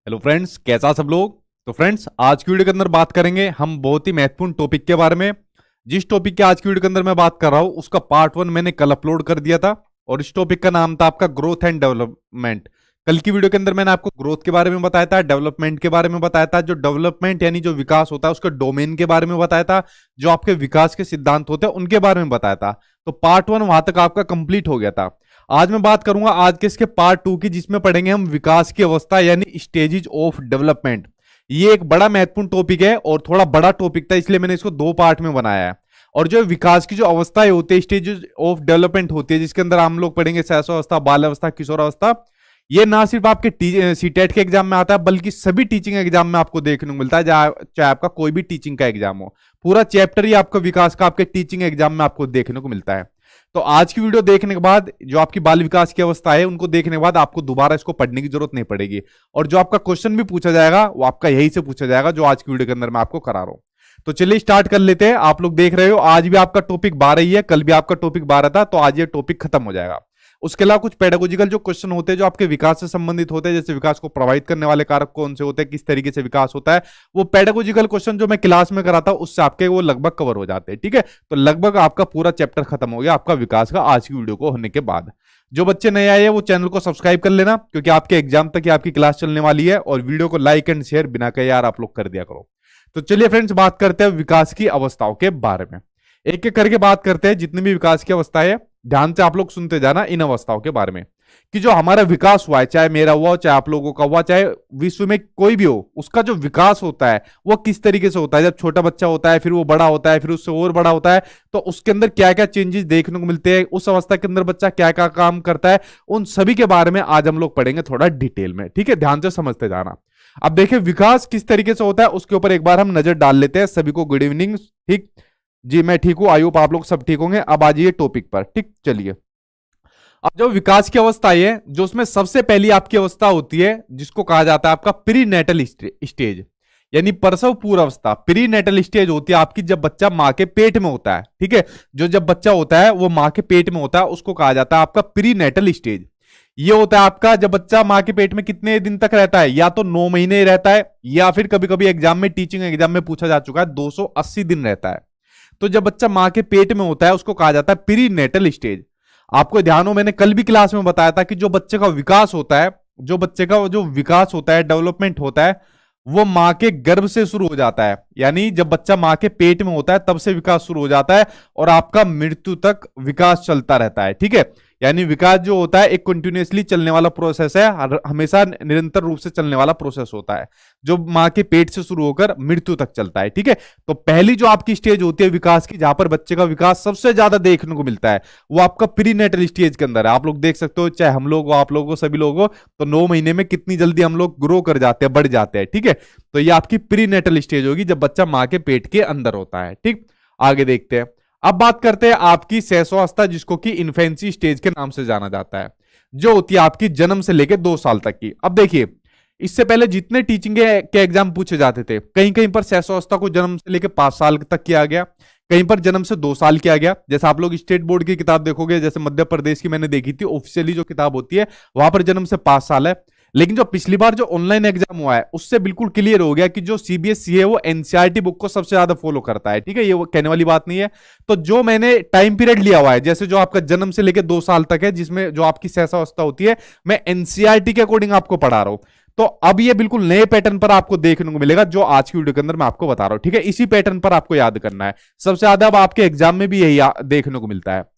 Hello friends, कैसा सब लोग। तो फ्रेंड्स, आज की वीडियो के अंदर बात करेंगे हम बहुत ही महत्वपूर्ण टॉपिक के बारे में। जिस टॉपिक की आज की वीडियो के अंदर मैं बात कर रहा हूं उसका पार्ट 1 मैंने कल अपलोड कर दिया था और इस टॉपिक का नाम था आपका ग्रोथ एंड डेवलपमेंट। कल की वीडियो के अंदर मैंने आपको ग्रोथ के बारे में बताया था, डेवलपमेंट के बारे में बताया था, जो डेवलपमेंट यानी जो विकास होता है उसके डोमेन के बारे में बताया था, जो आपके विकास के सिद्धांत होते हैं उनके बारे में बताया था। तो पार्ट 1 वहां तक आपका कंप्लीट हो गया था। आज मैं बात करूंगा आज के इसके पार्ट 2 की, जिसमें पढ़ेंगे हम विकास की अवस्था यानी स्टेजेस ऑफ डेवलपमेंट। ये एक बड़ा महत्वपूर्ण टॉपिक है और थोड़ा बड़ा टॉपिक था, इसलिए मैंने इसको 2 पार्ट में बनाया है। और जो विकास की जो अवस्थाएं होती है, स्टेजेस ऑफ डेवलपमेंट होती है, जिसके अंदर हम लोग पढ़ेंगे शैशवावस्था, बाल अवस्था, किशोर अवस्था। ये ना सिर्फ आपके सीटेट के एग्जाम में आता है बल्कि सभी टीचिंग एग्जाम में आपको देखने को मिलता है, चाहे आपका कोई भी टीचिंग का एग्जाम हो। पूरा चैप्टर ही आपका विकास का आपके टीचिंग एग्जाम में आपको देखने को मिलता है। तो आज की वीडियो देखने के बाद जो आपकी बाल विकास की अवस्था है उनको देखने के बाद आपको दोबारा इसको पढ़ने की जरूरत नहीं पड़ेगी और जो आपका क्वेश्चन भी पूछा जाएगा वो आपका यही से पूछा जाएगा जो आज की वीडियो के अंदर मैं आपको करा रहा हूं। तो चलिए स्टार्ट कर लेते हैं। आप लोग देख रहे हो आज भी आपका टॉपिक 12 ही है, कल भी आपका टॉपिक 12 था, तो आज ये टॉपिक खत्म हो जाएगा। उसके अलावा कुछ पेडागोजिकल जो क्वेश्चन होते हैं जो आपके विकास से संबंधित होते हैं, जैसे विकास को प्रभावित करने वाले कारक कौन से होते हैं, किस तरीके से विकास होता है, वो पेडागोजिकल क्वेश्चन जो मैं क्लास में कराता हूं उससे आपके वो लगभग कवर हो जाते हैं। ठीक है, तो लगभग आपका पूरा चैप्टर खत्म हो गया आपका विकास का आज की वीडियो को होने के बाद। जो बच्चे नए आए हैं वो चैनल को सब्सक्राइब कर लेना, क्योंकि आपके एग्जाम तक ही आपकी क्लास चलने वाली है, और वीडियो को लाइक एंड शेयर बिना कहे यार आप लोग कर दिया करो। तो चलिए फ्रेंड्स, बात करते हैं विकास की अवस्थाओं के बारे में। एक एक करके बात करते हैं, जितनी भी विकास की अवस्था है ध्यान से आप लोग सुनते जाना इन अवस्थाओं के बारे में, कि जो हमारा विकास हुआ है, चाहे मेरा हुआ हो, चाहे आप लोगों का हुआ, चाहे विश्व में कोई भी हो, उसका जो विकास होता है वो किस तरीके से होता है। जब छोटा बच्चा होता है, फिर वो बड़ा होता है, फिर उससे और बड़ा होता है, तो उसके अंदर क्या क्या चेंजेस देखने को मिलते हैं, उस अवस्था के अंदर बच्चा क्या क्या काम करता है, उन सभी के बारे में आज हम लोग पढ़ेंगे थोड़ा डिटेल में। ठीक है, ध्यान से समझते जाना। अब देखिए विकास किस तरीके से होता है उसके ऊपर एक बार हम नजर डाल लेते हैं। सभी को गुड इवनिंग। ठीक जी, मैं ठीक हूं, आई होप आप लोग सब ठीक होंगे। अब आ जाइए टॉपिक पर। ठीक, चलिए। अब जो विकास की अवस्था है, जो उसमें सबसे पहली आपकी अवस्था होती है जिसको कहा जाता है आपका प्री नेटल स्टेज, यानी प्रसव पूर्व अवस्था। प्री नेटल स्टेज होती है आपकी जब बच्चा मां के पेट में होता है। ठीक है, जो जब बच्चा होता है वो मां के पेट में होता है उसको कहा जाता है आपका प्री नेटल स्टेज। ये होता है आपका जब बच्चा मां के पेट में कितने दिन तक रहता है, या तो 9 महीने रहता है, या फिर कभी कभी एग्जाम में, टीचिंग एग्जाम में पूछा जा चुका है 280 दिन रहता है। तो जब बच्चा मां के पेट में होता है उसको कहा जाता है प्री नेटल स्टेज। आपको ध्यान हो, मैंने कल भी क्लास में बताया था कि जो बच्चे का विकास होता है, जो बच्चे का जो विकास होता है, डेवलपमेंट होता है, वो मां के गर्भ से शुरू हो जाता है। यानी जब बच्चा मां के पेट में होता है तब से विकास शुरू हो जाता है और आपका मृत्यु तक विकास चलता रहता है। ठीक है, यानी विकास जो होता है एक कंटिन्यूअसली चलने वाला प्रोसेस है, हमेशा निरंतर रूप से चलने वाला प्रोसेस होता है, जो मां के पेट से शुरू होकर मृत्यु तक चलता है। ठीक है, तो पहली जो आपकी स्टेज होती है विकास की, जहां पर बच्चे का विकास सबसे ज्यादा देखने को मिलता है, वो आपका प्रीनेटल स्टेज के अंदर है। आप लोग देख सकते हो, चाहे हम लोग हो, आप लोग हो, सभी लोग हो, तो 9 महीने में कितनी जल्दी हम लोग ग्रो कर जाते हैं, बढ़ जाते हैं। ठीक है, तो ये आपकी प्रीनेटल स्टेज होगी जब बच्चा मां के पेट के अंदर होता है। ठीक, आगे देखते हैं। अब बात करते हैं आपकी शैशवावस्था, जिसको कि इन्फेंसी स्टेज के नाम से जाना जाता है, जो होती है आपकी जन्म से लेकर 2 साल तक की। अब देखिए, इससे पहले जितने टीचिंग के एग्जाम पूछे जाते थे, कहीं कहीं पर शैशवावस्था को जन्म से लेकर 5 साल तक किया गया, कहीं पर जन्म से 2 साल किया गया। जैसे आप लोग स्टेट बोर्ड की किताब देखोगे, जैसे मध्य प्रदेश की मैंने देखी थी, ऑफिशियली जो किताब होती है वहां पर जन्म से 5 साल है। लेकिन जो पिछली बार जो ऑनलाइन एग्जाम हुआ है उससे बिल्कुल क्लियर हो गया कि जो सीबीएसई है वो एनसीईआरटी बुक को सबसे ज्यादा फॉलो करता है। ठीक है, ये वो कहने वाली बात नहीं है। तो जो मैंने टाइम पीरियड लिया हुआ है, जैसे जो आपका जन्म से लेकर 2 साल तक है, जिसमें जो आपकी शैशवावस्था होती है, मैं एनसीईआरटी के अकॉर्डिंग आपको पढ़ा रहा हूं। तो अब ये बिल्कुल नए पैटर्न पर आपको देखने को मिलेगा जो आज की वीडियो के अंदर मैं आपको बता रहा हूं। ठीक है, इसी पैटर्न पर आपको याद करना है। सबसे ज्यादा अब आपके एग्जाम में भी यही देखने को मिलता है।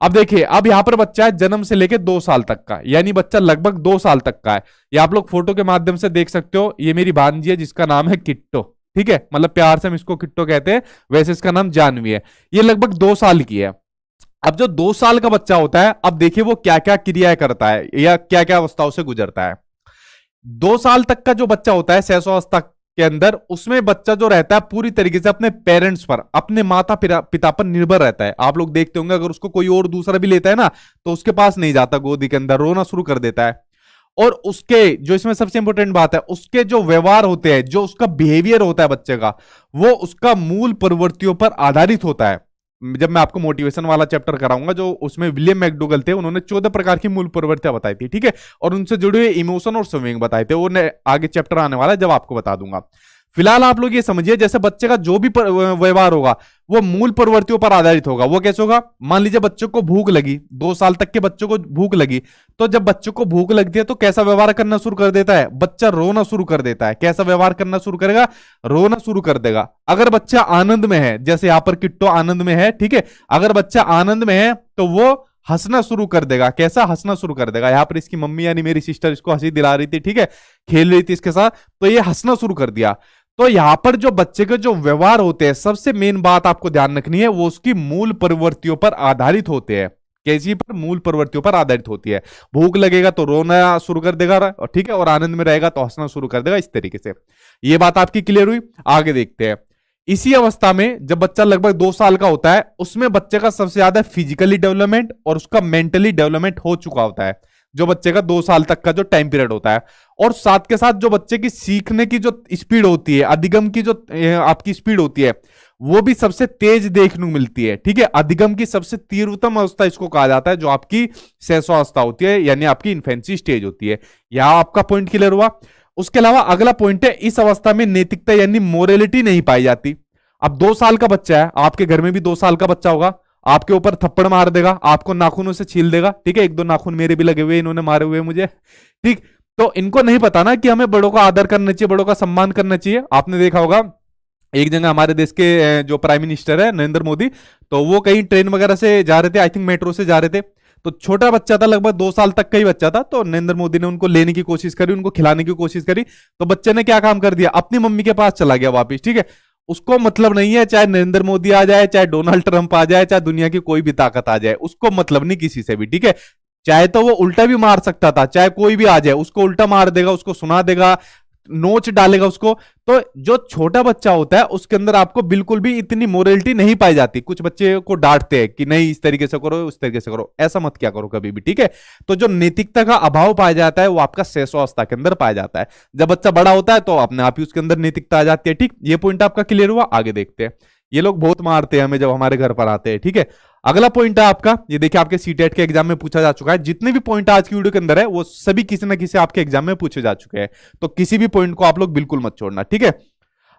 अब देखिए, अब यहां पर बच्चा है जन्म से लेकर 2 साल तक का, यानी बच्चा लगभग 2 साल तक का है। ये आप लोग फोटो के माध्यम से देख सकते हो। ये मेरी भांजी है जिसका नाम है किट्टो। ठीक है, मतलब प्यार से हम इसको किट्टो कहते हैं, वैसे इसका नाम जानवी है। ये लगभग 2 साल की है। अब जो 2 साल का बच्चा होता है, अब देखिए वो क्या क्या क्रियाएं करता है या क्या क्या अवस्थाओं से गुजरता है। 2 साल तक का जो बच्चा होता है शैशवावस्था के अंदर, उसमें बच्चा जो रहता है पूरी तरीके से अपने पेरेंट्स पर, अपने माता पिता पर निर्भर रहता है। आप लोग देखते होंगे अगर उसको कोई और दूसरा भी लेता है ना, तो उसके पास नहीं जाता, गोदी के अंदर रोना शुरू कर देता है। और उसके जो इसमें सबसे इंपॉर्टेंट बात है, उसके जो व्यवहार होते हैं, जो उसका बिहेवियर होता है बच्चे का, वो उसका मूल प्रवृत्तियों पर आधारित होता है। जब मैं आपको मोटिवेशन वाला चैप्टर कराऊंगा, जो उसमें विलियम मैकडोगल थे, उन्होंने 14 प्रकार की मूल प्रवृत्तियां बताई थी, ठीक है, और उनसे जुड़े हुए इमोशन और स्विंग बताए थे। वो आगे चैप्टर आने वाला है जब आपको बता दूंगा। फिलहाल आप लोग ये समझिए, जैसे बच्चे का जो भी व्यवहार होगा वो मूल प्रवृत्तियों पर आधारित होगा। वो कैसे होगा? मान लीजिए बच्चों को भूख लगी, 2 साल तक के बच्चों को भूख लगी, तो जब बच्चों को भूख लगती है तो कैसा व्यवहार करना शुरू कर देता है? बच्चा रोना शुरू कर देता है। कैसा व्यवहार करना शुरू करेगा? रोना शुरू कर देगा। अगर बच्चा आनंद में है, जैसे यहां पर किट्टो आनंद में है, ठीक है, अगर बच्चा आनंद में है तो वो हंसना शुरू कर देगा। कैसा? हंसना शुरू कर देगा। यहां पर इसकी मम्मी यानी मेरी सिस्टर इसको हंसी दिला रही थी, ठीक है, खेल रही थी इसके साथ, तो ये हंसना शुरू कर दिया। तो यहां पर जो बच्चे के जो व्यवहार होते हैं, सबसे मेन बात आपको ध्यान रखनी है, वो उसकी मूल प्रवृत्तियों पर आधारित होते हैं। कैसी पर? मूल प्रवृत्तियों पर आधारित होती है। भूख लगेगा तो रोना शुरू कर देगा, ठीक है, और आनंद में रहेगा तो हंसना शुरू कर देगा। इस तरीके से ये बात आपकी क्लियर हुई। आगे देखते हैं। इसी अवस्था में जब बच्चा लगभग 2 साल का होता है, उसमें बच्चे का सबसे ज्यादा फिजिकली डेवलपमेंट और उसका मेंटली डेवलपमेंट हो चुका होता है, जो बच्चे का 2 साल तक का जो टाइम पीरियड होता है। और साथ के साथ जो बच्चे की सीखने की जो स्पीड होती है, अधिगम की जो आपकी स्पीड होती है, वो भी सबसे तेज देखने को मिलती है, ठीक है। अधिगम की सबसे तीव्रतम अवस्था इसको कहा जाता है, जो आपकी शैशवावस्था होती है, यानी आपकी इन्फेंसी स्टेज होती है। यहां आपका पॉइंट क्लियर हुआ। उसके अलावा अगला पॉइंट है, इस अवस्था में नैतिकता यानी मोरलिटी नहीं पाई जाती। अब 2 साल का बच्चा है, आपके घर में भी 2 साल का बच्चा होगा, आपके ऊपर थप्पड़ मार देगा, आपको नाखूनों से छील देगा, ठीक है। 1-2 नाखून मेरे भी लगे हुए, इन्होंने मारे हुए मुझे, ठीक। तो इनको नहीं पता ना कि हमें बड़ों का आदर करना चाहिए, बड़ों का सम्मान करना चाहिए। आपने देखा होगा एक जगह हमारे देश के जो प्राइम मिनिस्टर है नरेंद्र मोदी, तो वो कहीं ट्रेन वगैरह से जा रहे थे, आई थिंक मेट्रो से जा रहे थे, तो छोटा बच्चा था, लगभग 2 साल तक का ही बच्चा था, तो नरेंद्र मोदी ने उनको लेने की कोशिश करी, उनको खिलाने की कोशिश करी, तो बच्चे ने क्या काम कर दिया? अपनी मम्मी के पास चला गया वापिस, ठीक है। उसको मतलब नहीं है चाहे नरेंद्र मोदी आ जाए, चाहे डोनाल्ड ट्रंप आ जाए, चाहे दुनिया की कोई भी ताकत आ जाए, उसको मतलब नहीं किसी से भी, ठीक है। चाहे तो वो उल्टा भी मार सकता था, चाहे कोई भी आ जाए उसको उल्टा मार देगा, उसको सुना देगा, नोच डालेगा उसको। तो जो छोटा बच्चा होता है उसके अंदर आपको बिल्कुल भी इतनी मोरलिटी नहीं पाई जाती। कुछ बच्चे को डांटते हैं कि नहीं इस तरीके से करो, उस तरीके से करो, ऐसा मत क्या करो कभी भी, ठीक है। तो जो नैतिकता का अभाव पाया जाता है वो आपका शैशवावस्था के अंदर पाया जाता है। जब बच्चा बड़ा होता है तो अपने आप ही उसके अंदर नैतिकता आ जाती है, ठीक। ये पॉइंट आपका क्लियर हुआ। आगे देखते हैं। ये लोग बहुत मारते हैं हमें जब हमारे घर पर आते हैं, ठीक है। अगला पॉइंट है आपका, ये देखिए आपके सीटेट के एग्जाम में पूछा जा चुका है। जितने भी पॉइंट आज की वीडियो के अंदर है वो सभी किसी ना किसी आपके एग्जाम में पूछे जा चुके हैं, तो किसी भी पॉइंट को आप लोग बिल्कुल मत छोड़ना, ठीक है।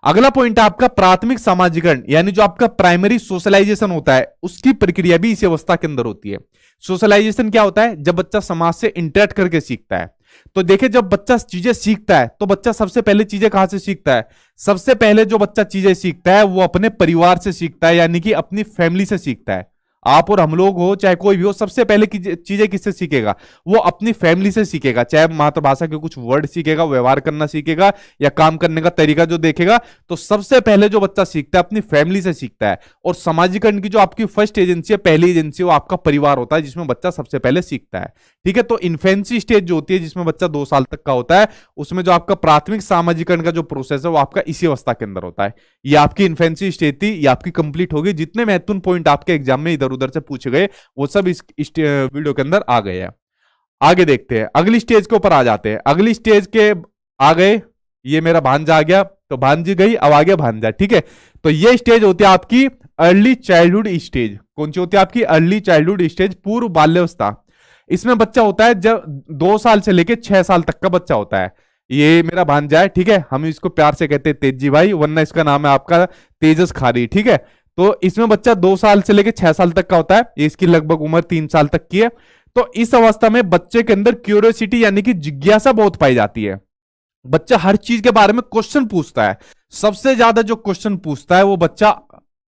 अगला पॉइंट है आपका प्राथमिक सामाजिकरण, यानी जो आपका प्राइमरी सोशलाइजेशन होता है उसकी प्रक्रिया भी इसी अवस्था के अंदर होती है। सोशलाइजेशन क्या होता है? जब बच्चा समाज से इंटरेक्ट करके सीखता है। तो देखिए जब बच्चा चीजें सीखता है तो बच्चा सबसे पहले चीजें कहां से सीखता है? सबसे पहले जो बच्चा चीजें सीखता है वो अपने परिवार से सीखता है, यानी कि अपनी फैमिली से सीखता है। आप और हम लोग हो चाहे कोई भी हो, सबसे पहले चीजें किससे सीखेगा? वो अपनी फैमिली से सीखेगा। चाहे मातृभाषा के कुछ वर्ड सीखेगा, व्यवहार करना सीखेगा, या काम करने का तरीका जो देखेगा, तो सबसे पहले जो बच्चा सीखता है अपनी फैमिली से सीखता है। और सामाजिकरण की जो आपकी फर्स्ट एजेंसी है, पहली एजेंसी, वो आपका परिवार होता है, जिसमें बच्चा सबसे पहले सीखता है, ठीक है। तो इन्फेंसी स्टेज जो होती है जिसमें बच्चा 2 साल तक का होता है, उसमें जो आपका प्राथमिक सामाजिकरण का जो प्रोसेस है वो आपका इसी अवस्था के अंदर होता है। ये आपकी इन्फेंसी स्टेज थी, ये आपकी कंप्लीट होगी। जितने महत्वपूर्ण पॉइंट आपके एग्जाम में इधर उधर से पूछे गए वो सब इस वीडियो के अंदर आ गए हैं। आगे देखते हैं, अगली स्टेज के ऊपर आ जाते हैं। अगली स्टेज के आ गए, ये मेरा भांजा आ गया, तो भांजी गई, अब आ गया भांजा, ठीक है। तो ये स्टेज होती है आपकी अर्ली चाइल्डहुड स्टेज। कौन सी होती है आपकी? अर्ली चाइल्डहुड स्टेज, पूर्व बाल्यावस्था। इसमें बच्चा होता है जब 2 साल से लेकर 6 साल तक का बच्चा होता है। ये मेरा भांजा है, ठीक है, हम इसको प्यार से कहते हैं तेजी भाई, वरना इसका नाम है आपका तेजस खारी, ठीक है। तो इसमें बच्चा 2 साल से लेकर 6 साल तक का होता है, इसकी लगभग उम्र 3 साल तक की है। तो इस अवस्था में बच्चे के अंदर क्यूरियोसिटी यानी कि जिज्ञासा बहुत पाई जाती है। बच्चा हर चीज के बारे में क्वेश्चन पूछता है। सबसे ज्यादा जो क्वेश्चन पूछता है वो बच्चा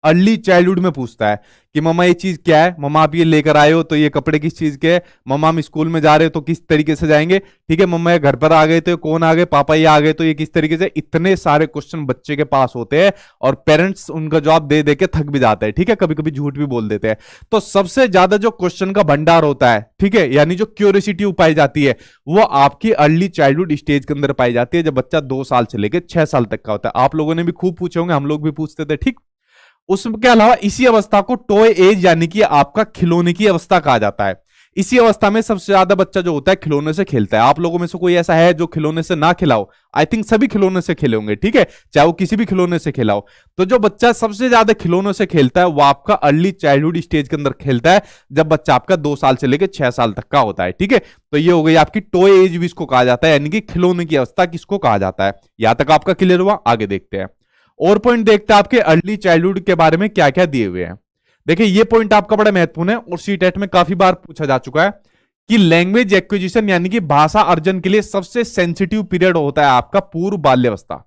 अर्ली चाइल्डहुड में पूछता है कि मम्मा ये चीज क्या है, मम्मा आप ये लेकर आए हो तो ये कपड़े किस चीज के हैं, मम्मा हम स्कूल में जा रहे हो तो किस तरीके से जाएंगे, ठीक है, मम्मा ये घर पर आ गए तो कौन आ गए, पापा ये आ गए तो ये किस तरीके से। इतने सारे क्वेश्चन बच्चे के पास होते हैं और पेरेंट्स उनका जवाब दे दे के थक भी जाते हैं, ठीक है, कभी कभी झूठ भी बोल देते हैं। तो सबसे ज्यादा जो क्वेश्चन का भंडार होता है, ठीक है, यानी जो क्यूरियोसिटी पाई जाती है, वो आपकी अर्ली चाइल्डहुड स्टेज के अंदर पाई जाती है, जब बच्चा 2 साल से लेकर 6 साल तक का होता है। आप लोगों ने भी खूब पूछे होंगे, हम लोग भी पूछते थे, ठीक। उसके अलावा इसी अवस्था को टॉय एज यानी कि आपका खिलौने की अवस्था कहा जाता है। इसी अवस्था में सबसे ज्यादा बच्चा जो होता है खिलौने से खेलता है। आप लोगों में से कोई ऐसा है जो खिलौने से ना खिलाओ? आई थिंक सभी खिलौने से खेले होंगे, ठीक है, चाहे वो किसी भी खिलौने से खिलाओ। तो जो बच्चा सबसे ज्यादा खिलौनों से खेलता है वो आपका अर्ली चाइल्डहुड स्टेज के अंदर खेलता है, जब बच्चा आपका 2 साल से लेकर 6 साल तक का होता है, ठीक है। तो ये हो गई आपकी टॉय एज भी इसको कहा जाता है, यानी कि खिलौने की अवस्था किसको कहा जाता है। यहां तक आपका क्लियर हुआ? आगे देखते हैं और पॉइंट देखते हैं आपके अर्ली चाइल्डहुड के बारे में क्या क्या दिए हुए हैं। देखिए ये पॉइंट आपका बड़ा महत्वपूर्ण है और सीटेट में काफी बार पूछा जा चुका है कि लैंग्वेज एक्विजिशन यानी कि भाषा अर्जन के लिए सबसे सेंसिटिव पीरियड होता है आपका पूर्व बाल्यावस्था।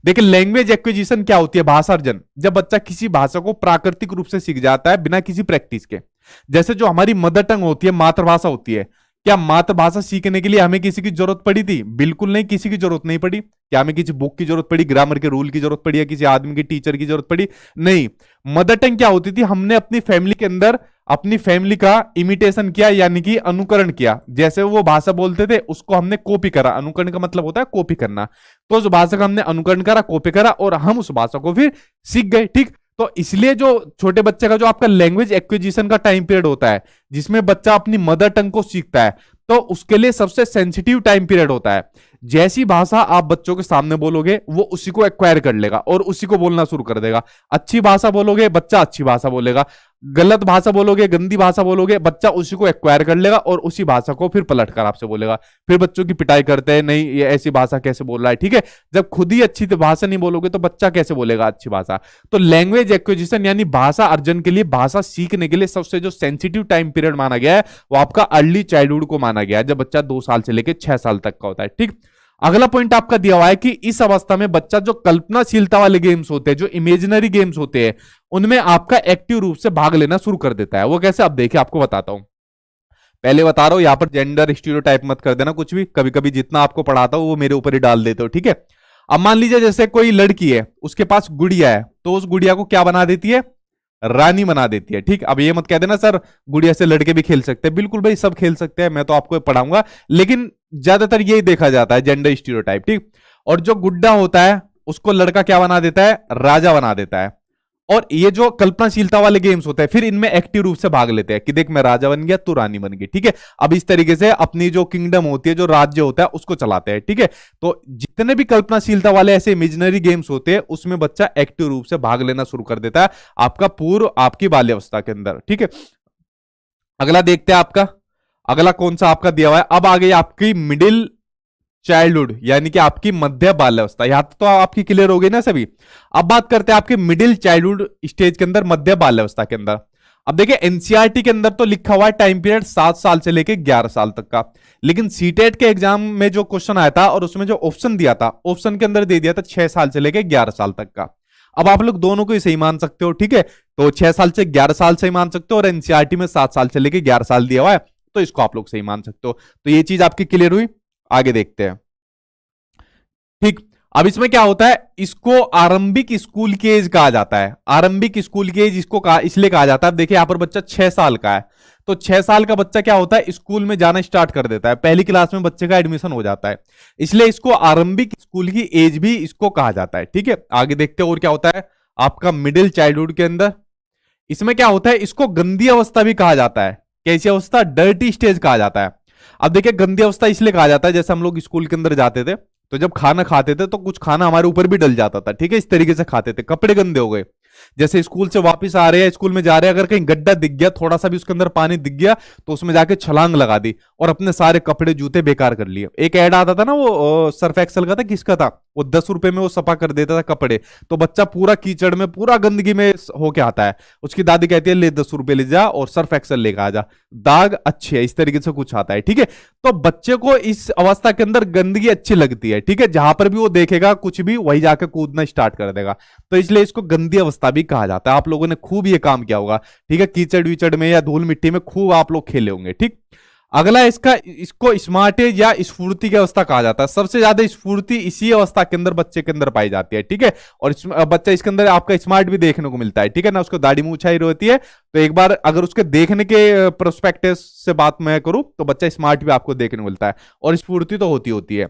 देखिए लैंग्वेज एक्विजिशन क्या होती है, भाषा अर्जन, जब बच्चा किसी भाषा को प्राकृतिक रूप से सीख जाता है बिना किसी प्रैक्टिस के। जैसे जो हमारी मदर टंग होती है, मातृभाषा होती है, क्या मातृभाषा सीखने के लिए हमें किसी की जरूरत पड़ी थी? बिल्कुल नहीं, किसी की जरूरत नहीं पड़ी। क्या हमें किसी बुक की जरूरत पड़ी, ग्रामर के रूल की जरूरत पड़ी, या किसी आदमी की टीचर की जरूरत पड़ी? नहीं। मदर टंग क्या होती थी, हमने अपनी फैमिली के अंदर अपनी फैमिली का इमिटेशन किया, यानी कि अनुकरण किया। जैसे वो भाषा बोलते थे उसको हमने कॉपी करा, अनुकरण का मतलब होता है कॉपी करना। तो उस भाषा का हमने अनुकरण करा, कॉपी करा और हम उस भाषा को फिर सीख गए, ठीक। तो इसलिए जो छोटे बच्चे का जो आपका लैंग्वेज एक्विजिशन का टाइम पीरियड होता है, जिसमें बच्चा अपनी मदर टंग को सीखता है, तो उसके लिए सबसे सेंसिटिव टाइम पीरियड होता है। जैसी भाषा आप बच्चों के सामने बोलोगे वो उसी को एक्वायर कर लेगा और उसी को बोलना शुरू कर देगा। अच्छी भाषा बोलोगे बच्चा अच्छी भाषा बोलेगा, गलत भाषा बोलोगे, गंदी भाषा बोलोगे, बच्चा उसी को एक्वायर कर लेगा और उसी भाषा को फिर पलट कर आपसे बोलेगा। फिर बच्चों की पिटाई करते हैं, नहीं ये ऐसी भाषा कैसे बोल रहा है, ठीक है। जब खुद ही अच्छी भाषा नहीं बोलोगे तो बच्चा कैसे बोलेगा अच्छी भाषा। तो लैंग्वेज एक्विजिशन यानी भाषा अर्जन के लिए, भाषा सीखने के लिए सबसे जो सेंसिटिव टाइम पीरियड माना गया है वो आपका अर्ली चाइल्डहुड को माना गया है, जब बच्चा 2 साल से लेकर 6 साल तक का होता है, ठीक। अगला पॉइंट आपका दिया हुआ है कि इस अवस्था में बच्चा जो कल्पनाशीलता वाले गेम्स होते हैं, जो इमेजिनरी गेम्स होते हैं, उनमें आपका एक्टिव रूप से भाग लेना शुरू कर देता है। वो कैसे, अब देखिए आपको बताता हूं। पहले बता रहा हूं यहां पर जेंडर स्टीरियोटाइप मत कर देना कुछ भी, कभी कभी जितना आपको पढ़ाता हूं वो मेरे ऊपर ही डाल देते हो, ठीक है। अब मान लीजिए जैसे कोई लड़की है, उसके पास गुड़िया है, तो उस गुड़िया को क्या बना देती है, रानी बना देती है, ठीक। अब ये मत कह देना सर गुड़िया से लड़के भी खेल सकते हैं, बिल्कुल भाई सब खेल सकते हैं, मैं तो आपको पढ़ाऊंगा, लेकिन ज्यादातर यही देखा जाता है जेंडर स्टीरियोटाइप, ठीक। और जो गुड्डा होता है उसको लड़का क्या बना देता है, राजा बना देता है। और ये जो कल्पनाशीलता वाले गेम्स होते हैं फिर इनमें एक्टिव रूप से भाग लेते हैं कि देख मैं राजा बन गया, तू रानी बन गई, ठीक है। अब इस तरीके से अपनी जो किंगडम होती है, जो राज्य होता है, उसको चलाते हैं, ठीक है। तो जितने भी कल्पनाशीलता वाले ऐसे इमेजिनरी गेम्स होते हैं उसमें बच्चा एक्टिव रूप से भाग लेना शुरू कर देता है आपका पूर्व आपकी बाल्यावस्था के अंदर, ठीक है। अगला देखते हैं आपका, अगला कौन सा आपका दिया हुआ है। अब आ गई आपकी मिडिल चाइल्डहुड यानी कि आपकी मध्य बाल्यावस्था। यहां तो आपकी क्लियर हो गई ना सभी। अब बात करते हैं आपके मिडिल चाइल्डहुड स्टेज के अंदर, मध्य बाल्यावस्था के अंदर। अब देखिए एनसीईआरटी के अंदर तो लिखा हुआ है टाइम पीरियड 7 साल से लेकर 11 साल तक का, लेकिन सीटेट के एग्जाम में जो क्वेश्चन आया था और उसमें जो ऑप्शन दिया था, ऑप्शन के अंदर दे दिया था 6 साल से लेकर 11 साल तक का। अब आप लोग दोनों को ही सही मान सकते हो, ठीक है। तो 6 साल से 11 साल से ही मान सकते हो और एनसीईआरटी में 7 साल से लेकर 11 साल दिया हुआ है, तो इसको आप लोग सही मान सकते हो। तो ये चीज आपकी क्लियर हुई। आगे देखते हैं, ठीक। अब इसमें क्या होता है, इसको आरंभिक स्कूल की एज कहा जाता है। आरंभिक स्कूल की एज इसको इसलिए कहा जाता है, देखिए यहां पर बच्चा 6 साल का है, तो 6 साल का बच्चा क्या होता है, स्कूल में जाना स्टार्ट कर देता है, पहली क्लास में बच्चे का एडमिशन हो जाता है, इसलिए इसको आरंभिक स्कूल की एज भी इसको कहा जाता है, ठीक है। आगे देखते हैं और क्या होता है आपका मिडिल चाइल्डहुड के अंदर। इसमें क्या होता है, इसको गंदी अवस्था भी कहा जाता है। कैसी अवस्था, डर्टी स्टेज कहा जाता है। अब देखिए गंदी अवस्था इसलिए कहा जाता है, जैसे हम लोग स्कूल के अंदर जाते थे तो जब खाना खाते थे तो कुछ खाना हमारे ऊपर भी डल जाता था, ठीक है, इस तरीके से खाते थे, कपड़े गंदे हो गए। जैसे स्कूल से वापस आ रहे हैं, स्कूल में जा रहे हैं, अगर कहीं गड्ढा दिख गया, थोड़ा सा भी उसके अंदर पानी दिख गया तो उसमें जाके छलांग लगा दी और अपने सारे कपड़े जूते बेकार कर लिए। एक ऐड आता था ना वो सर्फ एक्सेल का था, किसका था वो, 10 रुपए में वो सफा कर देता था कपड़े। तो बच्चा पूरा कीचड़ में पूरा गंदगी में होके आता है, उसकी दादी कहती है ले 10 रुपए ले जा और सर्फ एक्सेल लेकर आ जा, दाग अच्छे है, इस तरीके से कुछ आता है, ठीक है। तो बच्चे को इस अवस्था के अंदर गंदगी अच्छी लगती है, ठीक है, जहां पर भी वो देखेगा कुछ भी वही जाकर कूदना स्टार्ट कर देगा, तो इसलिए इसको गंदी अवस्था भी कहा जाता है। आप लोगों ने खूब ये काम किया होगा, ठीक है, कीचड़ विचड़ में या धूल मिट्टी में खूब आप लोग खेले होंगे, ठीक। अगला इसको स्मार्ट एज या स्फूर्ति की अवस्था कहा जाता है। सबसे ज्यादा स्फूर्ति इसी अवस्था के अंदर बच्चे के अंदर पाई जाती है, ठीक है। और बच्चा इसके अंदर आपका स्मार्ट भी देखने को मिलता है, ठीक है ना, उसको दाढ़ी मूंछ आई रहती है, तो एक बार अगर उसके देखने के प्रोस्पेक्टिव से बात मैं करूं तो बच्चा स्मार्ट भी आपको देखने को मिलता है और स्फूर्ति तो होती है।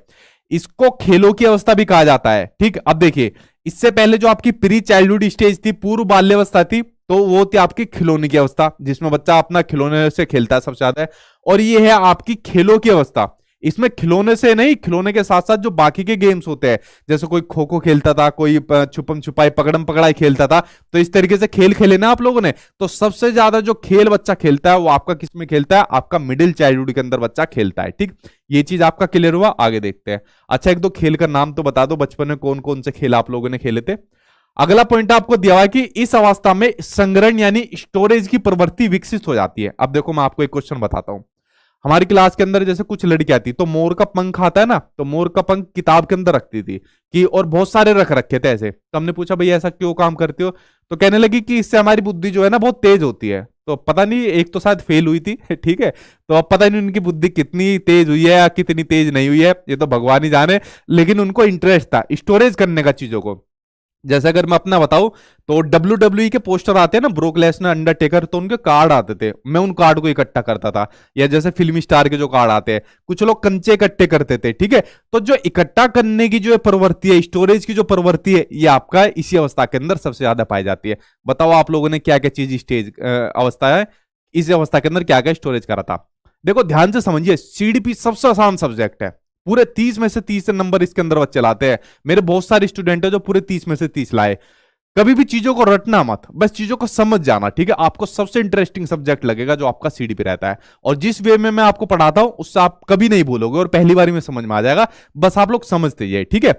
इसको खेलों की अवस्था भी कहा जाता है, ठीक। अब देखिए इससे पहले जो आपकी प्री चाइल्डहुड स्टेज थी, पूर्व बाल्यावस्था थी, तो वो होती है आपकी खिलौने की अवस्था, जिसमें बच्चा अपना खिलौने से खेलता है सबसे ज्यादा। और ये है आपकी खेलों की अवस्था। इसमें खिलौने से नहीं, खिलौने के साथ साथ जो बाकी के गेम्स होते हैं, जैसे कोई खो खो खेलता था, कोई छुपम छुपाई पकड़म पकड़ाई खेलता था, तो इस तरीके से खेल खेले ना आप लोगों ने। तो सबसे ज्यादा जो खेल बच्चा खेलता है वो आपका किस में खेलता है, आपका मिडिल चाइल्डहुड के अंदर बच्चा खेलता है। ठीक, ये चीज आपका क्लियर हुआ। आगे देखते हैं। अच्छा, एक दो खेल का नाम तो बता दो, बचपन में कौन कौन से खेल आप लोगों ने खेले थे। अगला पॉइंट आपको दिया हुआ कि इस अवस्था में संग्रहण यानी स्टोरेज की प्रवृत्ति विकसित हो जाती है। अब देखो, मैं आपको एक क्वेश्चन बताता हूं। हमारी क्लास के अंदर जैसे कुछ लड़कियां थी, तो मोर का पंख आता है ना, तो मोर का पंख किताब के अंदर रखती थी कि, और बहुत सारे रख रखे थे ऐसे। तो हमने पूछा भाई ऐसा क्यों काम करते हो, तो कहने लगी कि इससे हमारी बुद्धि जो है ना बहुत तेज होती है। तो पता नहीं, एक तो शायद फेल हुई थी ठीक है, तो अब पता नहीं उनकी बुद्धि कितनी तेज हुई है या कितनी तेज नहीं हुई है, ये तो भगवान ही जाने। लेकिन उनको इंटरेस्ट था स्टोरेज करने का चीजों को। जैसे अगर मैं अपना बताऊं, तो WWE के पोस्टर आते हैं ना, ब्रोक लेसनर, अंडरटेकर, तो उनके कार्ड आते थे, मैं उन कार्ड को इकट्ठा करता था। या जैसे फिल्मी स्टार के जो कार्ड आते हैं, कुछ लोग कंचे इकट्ठे करते थे। ठीक है, तो जो इकट्ठा करने की जो प्रवृत्ति है, स्टोरेज की जो प्रवृत्ति है, ये आपका इसी अवस्था के अंदर सबसे ज्यादा पाई जाती है। बताओ आप लोगों ने क्या क्या चीज स्टेज अवस्था है, इस अवस्था के अंदर क्या क्या स्टोरेज करा था। देखो ध्यान से समझिए, सीडीपी सबसे आसान सब्जेक्ट है। पूरे 30 में से 30 नंबर इसके अंदर बच्चे लाते हैं। मेरे बहुत सारे स्टूडेंट है जो पूरे 30 में से 30 लाए। कभी भी चीजों को रटना मत, बस चीजों को समझ जाना। ठीक है, आपको सबसे इंटरेस्टिंग सब्जेक्ट लगेगा जो आपका सीडी पे रहता है, और जिस वे में मैं आपको पढ़ाता हूं उससे आप कभी नहीं भूलोगे और पहली बार में समझ में आ जाएगा। बस आप लोग समझते जाइए। ठीक है,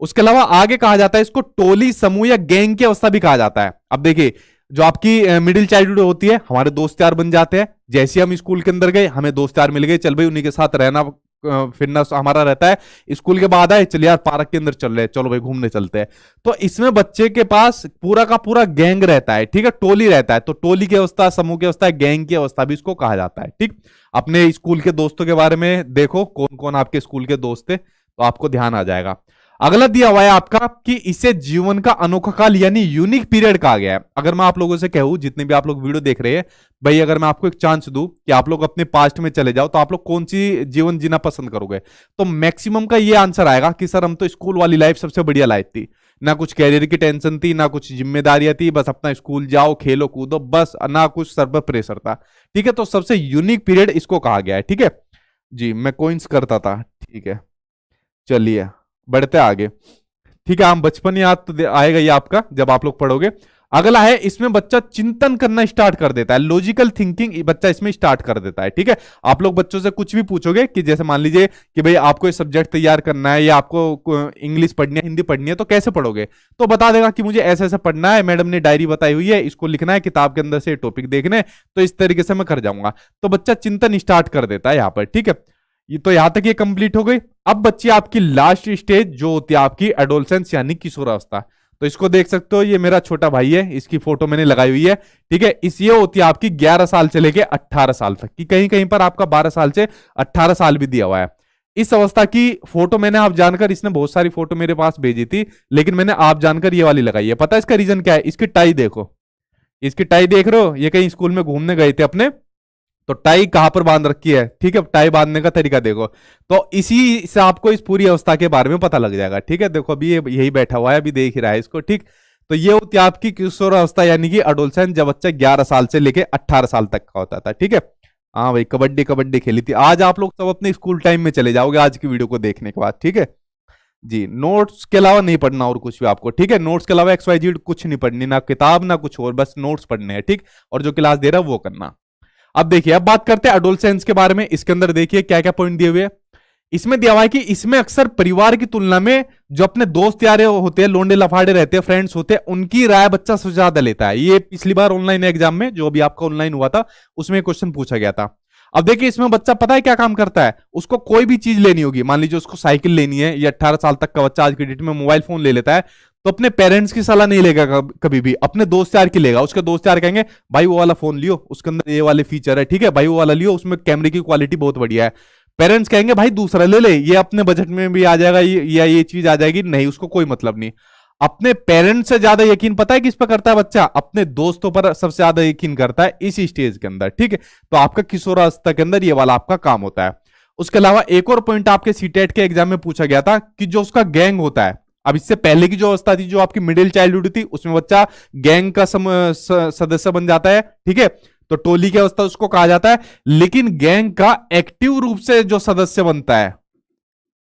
उसके अलावा आगे कहा जाता है इसको टोली, समूह या गैंग की अवस्था भी कहा जाता है। अब देखिए, जो आपकी मिडिल चाइल्डहुड होती है, हमारे दोस्त यार बन जाते हैं। जैसे हम स्कूल के अंदर गए, हमें दोस्त यार मिल गए, चल भाई उन्हीं के साथ रहना फिरना हमारा रहता है। स्कूल के बाद आए, चल यार पार्क के अंदर चल रहे, चलो भाई घूमने चलते हैं। तो इसमें बच्चे के पास पूरा का पूरा गैंग रहता है। ठीक है, टोली रहता है। तो टोली की अवस्था, समूह की अवस्था, गैंग की अवस्था भी इसको कहा जाता है। ठीक, अपने स्कूल के दोस्तों के बारे में देखो, कौन कौन आपके स्कूल के दोस्त थे, तो आपको ध्यान आ जाएगा। अगला दिया हुआ है आपका कि इसे जीवन का अनोखा काल यानी यूनिक पीरियड कहा गया है। अगर मैं आप लोगों से कहूं, जितने भी आप लोग वीडियो देख रहे हैं भाई, अगर मैं आपको एक चांस दूं कि आप लोग अपने पास्ट में चले जाओ, तो आप लोग कौन सी जीवन जीना पसंद करोगे, तो मैक्सिमम का ये आंसर आएगा कि सर हम तो स्कूल वाली लाइफ सबसे बढ़िया लाइफ थी। ना कुछ कैरियर की टेंशन थी, ना कुछ जिम्मेदारियां थी, बस अपना स्कूल जाओ, खेलो कूदो, बस ना कुछ सर पर प्रेशर था। ठीक है, तो सबसे यूनिक पीरियड इसको कहा गया है। ठीक है जी, मैं कोइंस करता था। ठीक है, चलिए बढ़ते आगे। ठीक है, हम बचपन याद तो आएगा ये आपका जब आप लोग पढ़ोगे। अगला है, इसमें बच्चा चिंतन करना स्टार्ट कर देता है, लॉजिकल थिंकिंग बच्चा इसमें स्टार्ट कर देता है। ठीक है, आप लोग बच्चों से कुछ भी पूछोगे कि जैसे मान लीजिए कि भाई आपको ये सब्जेक्ट तैयार करना है या आपको इंग्लिश पढ़नी है, हिंदी पढ़नी है, तो कैसे पढ़ोगे, तो बता देगा कि मुझे ऐसे ऐसे पढ़ना है, मैडम ने डायरी बताई हुई है, इसको लिखना है, किताब के अंदर से टॉपिक देखने, तो इस तरीके से मैं कर जाऊंगा। तो बच्चा चिंतन स्टार्ट कर देता है यहाँ पर। ठीक है, ये तो यहां तक ये कंप्लीट हो गई। अब बच्ची आपकी लास्ट स्टेज जो होती है आपकी एडोलसेंस यानी किशोरावस्था। तो इसको देख सकते हो, ये मेरा छोटा भाई है, इसकी फोटो मैंने लगाई हुई है। ठीक है, इस ये होती है आपकी 11 साल से लेके 18 साल तक की, कहीं कहीं पर आपका 12 साल से 18 साल भी दिया हुआ है। इस अवस्था की फोटो मैंने आप जानकर, इसने बहुत सारी फोटो मेरे पास भेजी थी, लेकिन मैंने आप जानकर ये वाली लगाई है। पता है इसका रीजन क्या है? इसकी टाई देखो, इसकी टाई देख रहे हो, ये कहीं स्कूल में घूमने गए थे अपने, तो टाई कहां पर बांध रखी है। ठीक है, टाई बांधने का तरीका देखो, तो इसी से आपको इस पूरी अवस्था के बारे में पता लग जाएगा। ठीक है, देखो अभी ये यही बैठा हुआ है, अभी देख ही रहा है इसको। ठीक, तो ये होती है आपकी किशोर अवस्था यानी कि एडोलसेंस, जब बच्चा 11 साल से लेके 18 साल तक का होता था। ठीक है, हाँ भाई, कबड्डी कबड्डी खेली थी। आज आप लोग सब अपने स्कूल टाइम में चले जाओगे आज की वीडियो को देखने के बाद। ठीक है जी, नोट्स के अलावा नहीं पढ़ना और कुछ भी आपको। ठीक है, नोट्स के अलावा XYZ कुछ नहीं पढ़नी, ना किताब ना कुछ और, बस नोट्स पढ़ने हैं। ठीक, और जो क्लास दे रहा है वो करना। अब देखिए, अब बात करते हैं एडोलसेंस के बारे में। इसके अंदर देखिए क्या क्या पॉइंट दिए हुए हैं। इसमें दिया हुआ है कि इसमें अक्सर परिवार की तुलना में जो अपने दोस्त यार होते हैं, लोंडे लफाड़े रहते हैं, फ्रेंड्स होते हैं, उनकी राय बच्चा सबसे ज्यादा लेता है। ये पिछली बार ऑनलाइन एग्जाम में, जो अभी आपका ऑनलाइन हुआ था, उसमें क्वेश्चन पूछा गया था। अब देखिए, इसमें बच्चा पता है क्या काम करता है, उसको कोई भी चीज लेनी होगी, मान लीजिए उसको साइकिल लेनी है, या 18 साल तक का बच्चा आज की डेट में मोबाइल फोन ले लेता है, तो अपने पेरेंट्स की सलाह नहीं लेगा कभी भी, अपने दोस्त यार की लेगा। उसके दोस्त यार कहेंगे भाई वो वाला फोन लियो, उसके अंदर ये वाले फीचर है। ठीक है भाई, वो वाला लियो, उसमें कैमरे की क्वालिटी बहुत बढ़िया है। पेरेंट्स कहेंगे भाई दूसरा ले ले, ये अपने बजट में भी आ जाएगा, ये चीज आ जाएगी। नहीं, उसको कोई मतलब नहीं। अपने पेरेंट्स से ज्यादा यकीन पता है किस पर करता है बच्चा? अपने दोस्तों पर सबसे ज्यादा यकीन करता है इसी स्टेज के अंदर। ठीक है, तो आपका किशोरावस्था के अंदर ये वाला आपका काम होता है। उसके अलावा एक और पॉइंट आपके सीटेट के एग्जाम में पूछा गया था कि जो उसका गैंग होता है, अब इससे पहले की जो अवस्था थी, जो आपकी मिडिल चाइल्डहुड थी, उसमें बच्चा गैंग का सदस्य बन जाता है, ठीक है, तो टोली की अवस्था उसको कहा जाता है। लेकिन गैंग का एक्टिव रूप से जो सदस्य बनता है,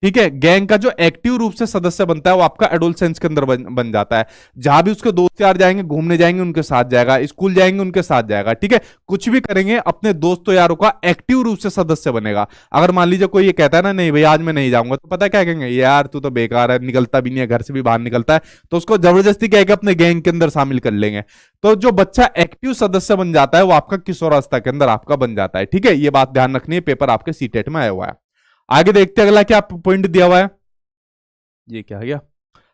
ठीक है, गैंग का जो एक्टिव रूप से सदस्य बनता है वो आपका एडोलसेंस के अंदर बन जाता है। जहां भी उसके दोस्त यार जाएंगे, घूमने जाएंगे उनके साथ जाएगा, स्कूल जाएंगे उनके साथ जाएगा, ठीक है, कुछ भी करेंगे अपने दोस्तों यारों का एक्टिव रूप से सदस्य बनेगा। अगर मान लीजिए कोई ये कहता है ना, नहीं भाई आज मैं नहीं जाऊंगा, तो पता है क्या कहेंगे, यार तू तो बेकार है, निकलता भी नहीं है, घर से भी बाहर निकलता है, तो उसको जबरदस्ती कह के अपने गैंग के अंदर शामिल कर लेंगे। तो जो बच्चा एक्टिव सदस्य बन जाता है वो आपका किशोरावस्था के अंदर आपका बन जाता है, ठीक है, ये बात ध्यान रखनी है, पेपर आपके सीटेट में आया हुआ है। आगे देखते हैं अगला क्या पॉइंट दिया हुआ है, ये क्या है,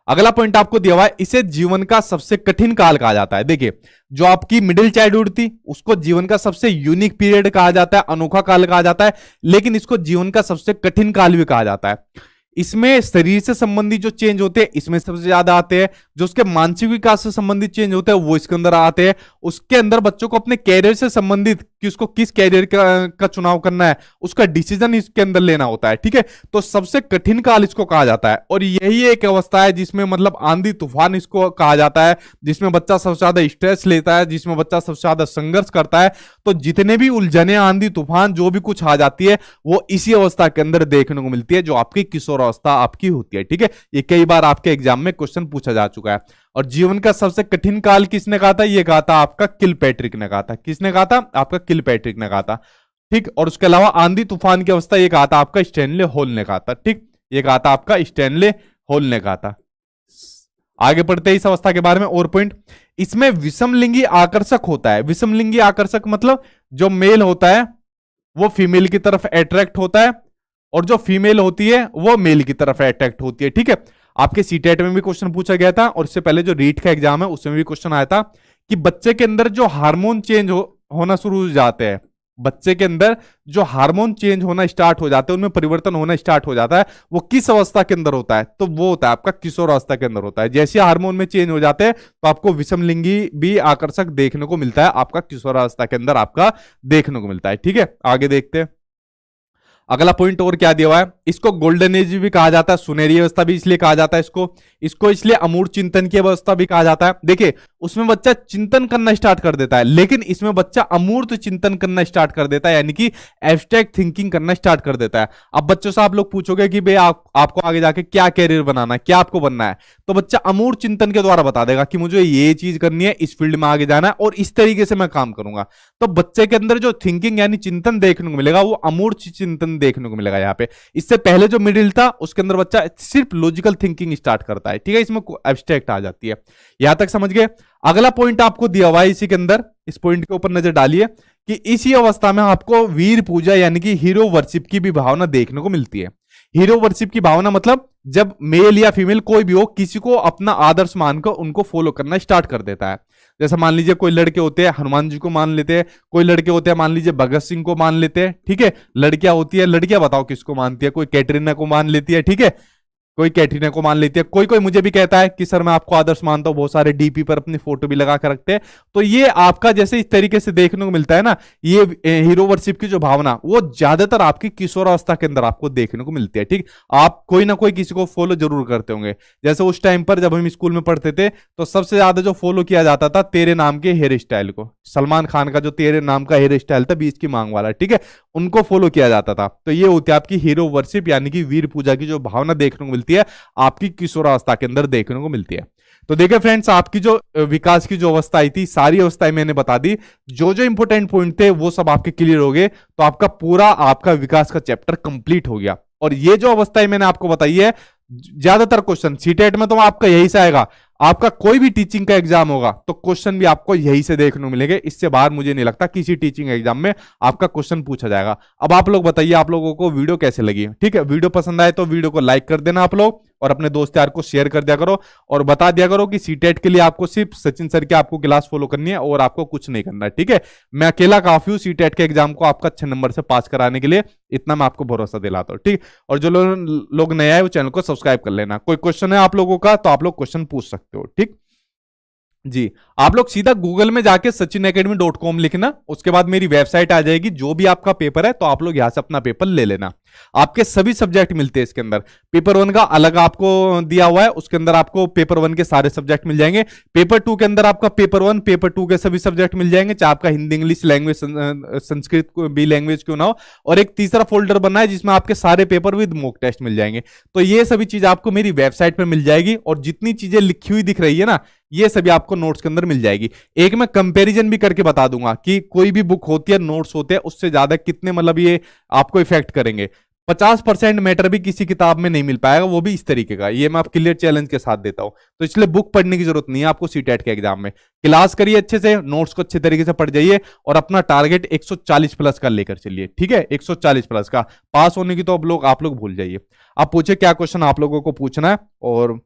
अगला पॉइंट आपको दिया हुआ है, इसे जीवन का सबसे कठिन काल कहा जाता है। देखिए, जो आपकी मिडिल चाइल्डहुड थी उसको जीवन का सबसे यूनिक पीरियड कहा जाता है, अनोखा काल कहा जाता है, लेकिन इसको जीवन का सबसे कठिन काल भी कहा जाता है। इसमें शरीर से संबंधित जो चेंज होते हैं इसमें सबसे ज्यादा आते हैं, जो उसके मानसिक विकास से संबंधित चेंज होते हैं वो इसके अंदर आते हैं। उसके अंदर बच्चों को अपने कैरियर से संबंधित कि उसको किस कैरियर का चुनाव करना है उसका डिसीजन इसके अंदर लेना होता है, ठीक है, तो सबसे कठिन काल इसको कहा जाता है। और यही एक अवस्था है जिसमें मतलब आंधी तूफान इसको कहा जाता है, जिसमें बच्चा सबसे ज्यादा स्ट्रेस लेता है, जिसमें बच्चा सबसे ज्यादा संघर्ष करता है। तो जितने भी उलझने, आंधी तूफान जो भी कुछ आ जाती है वो इसी अवस्था के अंदर देखने को मिलती है, जो आपकी किशोरावस्था आपकी होती है, ठीक है। ये कई बार आपके एग्जाम में क्वेश्चन पूछा जा चुका है। और जीवन का सबसे कठिन काल किसने कहा था, ये कहा था आपका किलपैट्रिक ने कहा था। किसने कहा था, आपका किलपैट्रिक ने कहा था, ठीक। और उसके अलावा आंधी तूफान की अवस्था ये कहा था आपका स्टैनले हॉल ने कहा था, ठीक, ये कहा था आपका स्टैनले हॉल ने कहा था। आगे पढ़ते हैं इस अवस्था के बारे में और पॉइंट, इसमें विषमलिंगी आकर्षक होता है। विषमलिंगी आकर्षक मतलब जो मेल होता है वो फीमेल की तरफ अट्रैक्ट होता है, और जो फीमेल होती है वो मेल की तरफ अट्रैक्ट होती है, ठीक है। आपके सीटेट में भी क्वेश्चन पूछा गया था, और इससे पहले जो रीट का एग्जाम है उसमें भी क्वेश्चन आया था कि बच्चे के अंदर जो हार्मोन चेंज होना शुरू हो जाते हैं, बच्चे के अंदर जो हार्मोन चेंज होना स्टार्ट हो जाते हैं, उनमें परिवर्तन होना स्टार्ट हो जाता है, वो किस अवस्था के अंदर होता है, तो वो होता है आपका किशोरावस्था के अंदर होता है। जैसे हार्मोन में चेंज हो जाते हैं तो आपको विषमलिंगी भी आकर्षक देखने को मिलता है, आपका किशोरावस्था के अंदर आपका देखने को मिलता है, ठीक है। आगे देखते हैं अगला पॉइंट और क्या दिया हुआ है, इसको गोल्डन एज भी कहा जाता है, सुनहरी अवस्था भी इसलिए कहा जाता है इसको इसलिए अमूर्त चिंतन की अवस्था भी कहा जाता है। देखिए, उसमें बच्चा चिंतन करना स्टार्ट कर देता है, लेकिन इसमें बच्चा अमूर्त चिंतन करना स्टार्ट कर देता है, यानी कि एब्स्ट्रैक्ट थिंकिंग करना स्टार्ट कर देता है। अब बच्चों से आप लोग पूछोगे कि भाई आपको आगे जाके क्या कैरियर बनाना है, क्या आपको बनना है, तो बच्चा अमूर्त चिंतन के द्वारा बता देगा कि मुझे ये चीज करनी है, इस फील्ड में आगे जाना है और इस तरीके से मैं काम करूंगा। तो बच्चे के अंदर जो थिंकिंग यानी चिंतन देखने को मिलेगा वो अमूर्त चिंतन देखने को मिलेगा यहाँ पे। इससे पहले जो मिडिल था उसके अंदर बच्चा सिर्फ लॉजिकल थिंकिंग स्टार्ट करता है, ठीक है, इसमें एब्स्ट्रैक्ट आ जाती है। यहां तक समझ गए। अगला पॉइंट आपको दिया हुआ है इसी के अंदर, इस पॉइंट के ऊपर नजर डालिए कि इसी अवस्था में आपको वीर पूजा यानी कि हीरो वर्शिप की भी भावना देखने को मिलती है। हीरो वर्शिप की भावना मतलब जब मेल या फीमेल कोई भी हो, किसी को अपना आदर्श मानकर उनको फॉलो करना स्टार्ट कर देता है। जैसे मान लीजिए कोई लड़के होते हैं हनुमान जी को मान लेते हैं, कोई लड़के होते हैं मान लीजिए भगत सिंह को मान लेते हैं, ठीक है। लड़कियां होती है, लड़कियां बताओ किसको मानती है, कोई कैटरीना को मान लेती है, ठीक है, कोई कैटरीना को मान लेती है, कोई कोई मुझे भी कहता है कि सर मैं आपको आदर्श मानता हूं, बहुत सारे डीपी पर अपनी फोटो भी लगा कर रखते हैं। तो ये आपका जैसे इस तरीके से देखने को मिलता है ना, ये हीरो वर्शिप की जो भावना वो ज्यादातर आपकी किशोरावस्था के अंदर आपको देखने को मिलती है, ठीक। आप कोई ना कोई किसी को फॉलो जरूर करते होंगे। जैसे उस टाइम पर जब हम स्कूल में पढ़ते थे तो सबसे ज्यादा जो फॉलो किया जाता था तेरे नाम के हेयर स्टाइल को, सलमान खान का जो तेरे नाम का हेयर स्टाइल था बीच की मांग वाला, ठीक है, उनको फॉलो किया जाता था। तो ये होती है आपकी हीरो वर्शिप यानी कि वीर पूजा की जो भावना देखने को मिलती है आपकी किशोरावस्था के अंदर देखने को मिलती है। तो देखिए फ्रेंड्स, आपकी जो विकास की जो अवस्था आई थी सारी अवस्थाएं मैंने बता दी, जो जो इंपोर्टेंट पॉइंट थे वो सब आपके क्लियर हो गए, तो आपका पूरा आपका विकास का चैप्टर कंप्लीट हो गया। और ये जो अवस्थाएं मैंने आपको बताई है, ज्यादातर क्वेश्चन सीटेट में तो आपका यही से आएगा, आपका कोई भी टीचिंग का एग्जाम होगा तो क्वेश्चन भी आपको यही से देखने को मिलेंगे। इससे बाहर मुझे नहीं लगता किसी टीचिंग एग्जाम में आपका क्वेश्चन पूछा जाएगा। अब आप लोग बताइए आप लोगों को वीडियो कैसे लगी, ठीक है। वीडियो पसंद आए तो वीडियो को लाइक कर देना आप लोग, और अपने दोस्त यार को शेयर कर दिया करो, और बता दिया करो कि सीटेट के लिए आपको सिर्फ सचिन सर की आपको क्लास फॉलो करनी है और आपको कुछ नहीं करना है, ठीक है। मैं अकेला काफी हूं सीटेट के एग्जाम को आपका अच्छे नंबर से पास कराने के लिए, इतना मैं आपको भरोसा दिलाता हूं, ठीक। और जो लोग नए आए वो चैनल को सब्सक्राइब कर लेना। कोई क्वेश्चन है आप लोगों का तो आप लोग क्वेश्चन पूछ सकते हो, ठीक। जी, आप लोग सीधा गूगल में जाके sachinacademy.com लिखना, उसके बाद मेरी वेबसाइट आ जाएगी। जो भी आपका पेपर है तो आप लोग यहां से अपना पेपर ले लेना। आपके सभी सब्जेक्ट मिलते हैं इसके अंदर। पेपर 1 का अलग आपको दिया हुआ है, उसके अंदर आपको पेपर 1 के सारे सब्जेक्ट मिल जाएंगे। पेपर 2 के अंदर आपका पेपर 1 पेपर 2 के सभी सब्जेक्ट मिल जाएंगे, चाहे आपका हिंदी इंग्लिश लैंग्वेज संस्कृत भी लैंग्वेज क्यों ना हो। और एक तीसरा फोल्डर बना है जिसमें आपके सारे पेपर विद मॉक टेस्ट मिल जाएंगे। तो ये सभी चीज आपको मेरी वेबसाइट पर मिल जाएगी, और जितनी चीजें लिखी हुई दिख रही है ना, ये सभी आपको नोट्स के अंदर मिल जाएगी। एक मैं कंपैरिजन भी करके बता दूंगा कि कोई भी बुक होती है, नोट्स होते हैं, उससे ज्यादा कितने मतलब ये आपको इफेक्ट करेंगे। 50% मैटर भी किसी किताब में नहीं मिल पाएगा, वो भी इस तरीके का। ये मैं आप क्लियर चैलेंज के साथ देता हूं। तो इसलिए बुक पढ़ने की जरूरत नहीं है आपको सीटेट के एग्जाम में। क्लास करिए अच्छे से, नोट्स को अच्छे तरीके से पढ़ जाइए, और अपना टारगेट 140 प्लस का लेकर चलिए। ठीक है, 140 प्लस का पास होने की तो अब लोग आप लोग भूल जाइए। आप पूछे क्या क्वेश्चन आप लोगों को पूछना है, और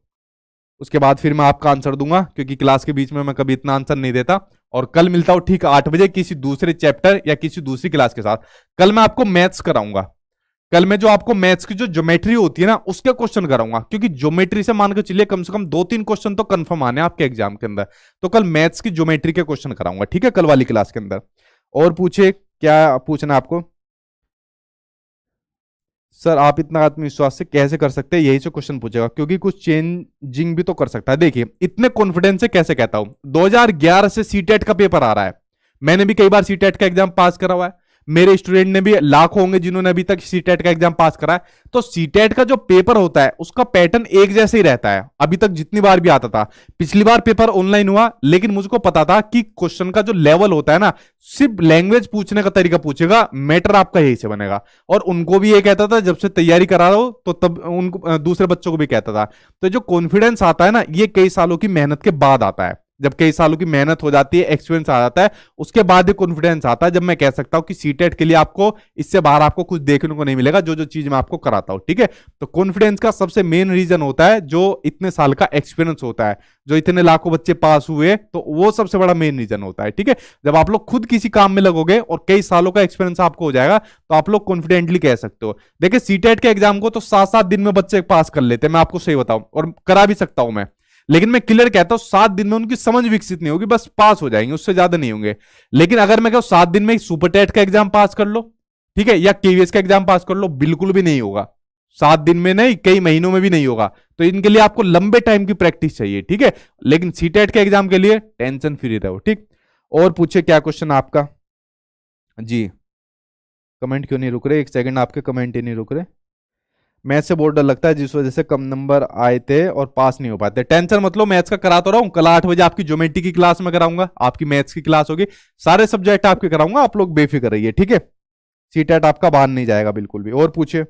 उसके बाद फिर मैं आपका आंसर दूंगा, क्योंकि क्लास के बीच में मैं कभी इतना आंसर नहीं देता। और कल मिलता हूं ठीक 8 बजे किसी दूसरे चैप्टर या किसी दूसरी क्लास के साथ। कल मैं आपको मैथ्स कराऊंगा। कल मैं जो आपको मैथ्स की जो ज्योमेट्री होती है ना, उसके क्वेश्चन कराऊंगा, क्योंकि ज्योमेट्री से मान के चलिए कम से कम 2-3 क्वेश्चन तो कंफर्म आने आपके एग्जाम के अंदर। तो कल मैथ्स की ज्योमेट्री के क्वेश्चन कराऊंगा, ठीक है, कल वाली क्लास के अंदर। और पूछिए क्या पूछना है आपको। सर आप इतना आत्मविश्वास से कैसे कर सकते हैं, यही से क्वेश्चन पूछेगा, क्योंकि कुछ चेंजिंग भी तो कर सकता है। देखिए इतने कॉन्फिडेंस से कैसे कहता हूं, 2011 से सीटेट का पेपर आ रहा है। मैंने भी कई बार सीटेट का एग्जाम पास करा हुआ है, मेरे स्टूडेंट ने भी लाखों होंगे जिन्होंने अभी तक सीटेट का एग्जाम पास करा है। तो सीटेट का जो पेपर होता है उसका पैटर्न एक जैसे ही रहता है, अभी तक जितनी बार भी आता था। पिछली बार पेपर ऑनलाइन हुआ, लेकिन मुझको पता था कि क्वेश्चन का जो लेवल होता है ना, सिर्फ लैंग्वेज पूछने का तरीका पूछेगा, मैटर आपका यही से बनेगा। और उनको भी ये कहता था जब से तैयारी करा रहा हो, तो तब उनको दूसरे बच्चों को भी कहता था। तो जो कॉन्फिडेंस आता है ना, ये कई सालों की मेहनत के बाद आता है। जब कई सालों की मेहनत हो जाती है, एक्सपीरियंस आ जाता है, उसके बाद ही कॉन्फिडेंस आता है, जब मैं कह सकता हूं कि सीटेट के लिए आपको इससे बाहर आपको कुछ देखने को नहीं मिलेगा, जो जो चीज मैं आपको कराता हूं। ठीक है, तो कॉन्फिडेंस का सबसे मेन रीजन होता है जो इतने साल का एक्सपीरियंस होता है, जो इतने लाखों बच्चे पास हुए, तो वो सबसे बड़ा मेन रीजन होता है। ठीक है, जब आप लोग खुद किसी काम में लगोगे और कई सालों का एक्सपीरियंस आपको हो जाएगा, तो आप लोग कॉन्फिडेंटली कह सकते हो। देखिए सीटेट के एग्जाम को तो 7-7 दिन में बच्चे पास कर लेते हैं, मैं आपको सही बताऊं, और करा भी सकता हूं मैं। लेकिन मैं क्लियर कहता हूं 7 दिन में उनकी समझ विकसित नहीं होगी, बस पास हो जाएंगे, उससे ज्यादा नहीं होंगे। लेकिन अगर मैं कहूं 7 दिन में सुपर टेट का एग्जाम पास कर लो, ठीक है, या केवीएस का एग्जाम पास कर लो, बिल्कुल भी नहीं होगा। 7 दिन में नहीं, कई महीनों में भी नहीं होगा। तो इनके लिए आपको लंबे टाइम की प्रैक्टिस चाहिए। ठीक है, लेकिन सीटेट के एग्जाम के लिए टेंशन फ्री रहो। ठीक, और पूछे क्या क्वेश्चन आपका। जी, कमेंट क्यों नहीं रुक रहे, एक सेकंड, आपके कमेंट ही नहीं रुक रहे। मैथ्स से बहुत डर लगता है, जिस वजह से कम नंबर आए थे और पास नहीं हो पाते। टेंशन मतलब मैथ्स का करा तो रहा हूं, कल 8 बजे आपकी ज्योमेट्री की क्लास में कराऊंगा, आपकी मैथ्स की क्लास होगी, सारे सब्जेक्ट आपके कराऊंगा, आप लोग बेफिक्र रहिए। ठीक है, सीटेट आपका बाहर नहीं जाएगा बिल्कुल भी। और पूछिए।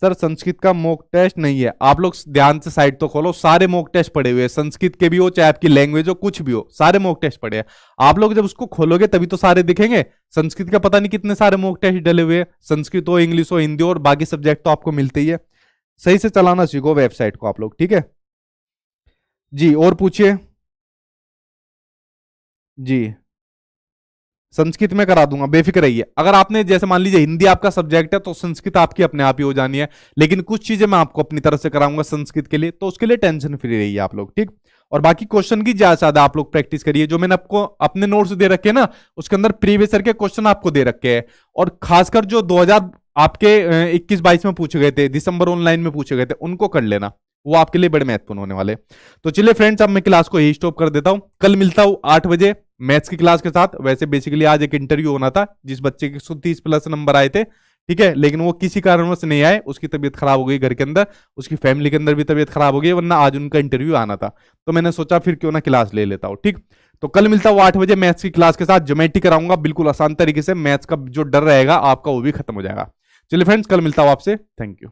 सर संस्कृत का मॉक टेस्ट नहीं है, आप लोग ध्यान से साइट तो खोलो, सारे मॉक टेस्ट पड़े हुए हैं, संस्कृत के भी हो चाहे आपकी लैंग्वेज हो, कुछ भी हो, सारे मॉक टेस्ट पड़े हैं। आप लोग जब उसको खोलोगे तभी तो सारे दिखेंगे। संस्कृत का पता नहीं कितने सारे मॉक टेस्ट डले हुए हैं, संस्कृत हो, इंग्लिश हो, हिंदी हो, और बाकी सब्जेक्ट तो आपको मिलते ही है। सही से चलाना सीखो वेबसाइट को आप लोग। ठीक है जी, और पूछिए। जी, संस्कृत में करा दूंगा, बेफिक्र रहिए। अगर आपने जैसे मान लीजिए हिंदी आपका सब्जेक्ट है, तो संस्कृत आपकी अपने आप ही हो जानी है, लेकिन कुछ चीजें मैं आपको अपनी तरफ से कराऊंगा संस्कृत के लिए, तो उसके लिए टेंशन फ्री रहिए आप लोग। ठीक, और बाकी क्वेश्चन की ज्यादा से ज्यादा आप लोग प्रैक्टिस करिए। जो मैंने आपको अपने नोट्स दे रखे हैं ना, उसके अंदर प्रीवियस ईयर के क्वेश्चन आपको दे रखे हैं, और खासकर जो 2000 आपके 21-22 में पूछे गए थे, दिसंबर ऑनलाइन में पूछे गए थे, उनको कर लेना, वो आपके लिए बड़े महत्वपूर्ण होने वाले। तो चलिए फ्रेंड्स, अब मैं क्लास को यही स्टॉप कर देता हूं। कल मिलता हूं 8 बजे मैथ्स की क्लास के साथ। वैसे बेसिकली आज एक इंटरव्यू होना था, जिस बच्चे के 130 प्लस नंबर आए थे, ठीक है, लेकिन वो किसी कारणवश नहीं आए, उसकी तबीयत खराब हो गई घर के अंदर, उसकी फैमिली के अंदर भी तबीयत खराब हो गई, वरना आज उनका इंटरव्यू आना था। तो मैंने सोचा फिर क्यों ना क्लास ले लेता हूँ। ठीक, तो कल मिलता हूँ 8 बजे मैथ्स की क्लास के साथ। ज्योमेट्री कराऊंगा बिल्कुल आसान तरीके से, मैथ्स का जो डर रहेगा आपका वो भी खत्म हो जाएगा। चलिए फ्रेंड्स, कल मिलता हूँ आपसे, थैंक यू।